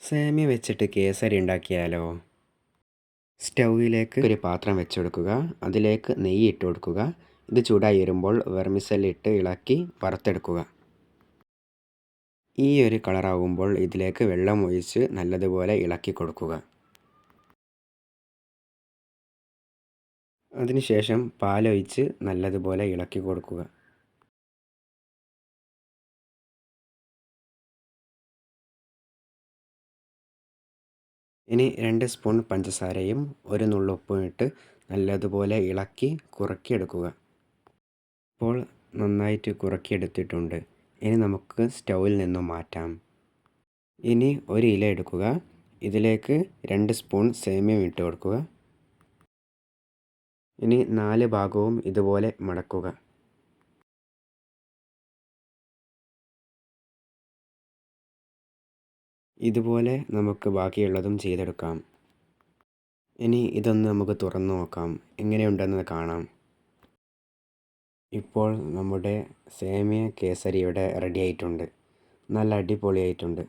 സേമിയ വെച്ചിട്ട് കേസരി ഉണ്ടാക്കിയാലോ? സ്റ്റൗവിലേക്ക് ഒരു പാത്രം വെച്ചെടുക്കുക. അതിലേക്ക് നെയ്യ് ഇട്ട് കൊടുക്കുക. ഇത് ചൂടായി വരുമ്പോൾ വെർമിസെല്ലി ഇട്ട് ഇളക്കി വറുത്തെടുക്കുക. ഈ ഒരു കളറാകുമ്പോൾ ഇതിലേക്ക് വെള്ളം ഒഴിച്ച് നല്ലതുപോലെ ഇളക്കി കൊടുക്കുക. അതിനുശേഷം പാലൊഴിച്ച് നല്ലതുപോലെ ഇളക്കി കൊടുക്കുക. ഇനി 2 സ്പൂൺ പഞ്ചസാരയും ഒരു നുള്ള് ഉപ്പും ഇട്ട് നല്ലതുപോലെ ഇളക്കി കുറുക്കിയെടുക്കുക. ഇപ്പോൾ നന്നായിട്ട് കുറുക്കിയെടുത്തിട്ടുണ്ട്. ഇനി നമുക്ക് സ്റ്റൗവിൽ നിന്നും മാറ്റാം. ഇനി ഒരു ഇല എടുക്കുക. ഇതിലേക്ക് 2 സ്പൂൺ സേമിയ ഇട്ട് കൊടുക്കുക. ഇനി 4 ഭാഗവും ഇതുപോലെ മടക്കുക. ഇതുപോലെ നമുക്ക് ബാക്കിയുള്ളതും ചെയ്തെടുക്കാം. ഇനി ഇതൊന്ന് നമുക്ക് തുറന്നു നോക്കാം. എങ്ങനെയുണ്ടെന്ന് കാണാം. ഇപ്പോൾ നമ്മുടെ സേമിയ കേസരി ഇവിടെ റെഡി ആയിട്ടുണ്ട്. നല്ല അടിപൊളിയായിട്ടുണ്ട്.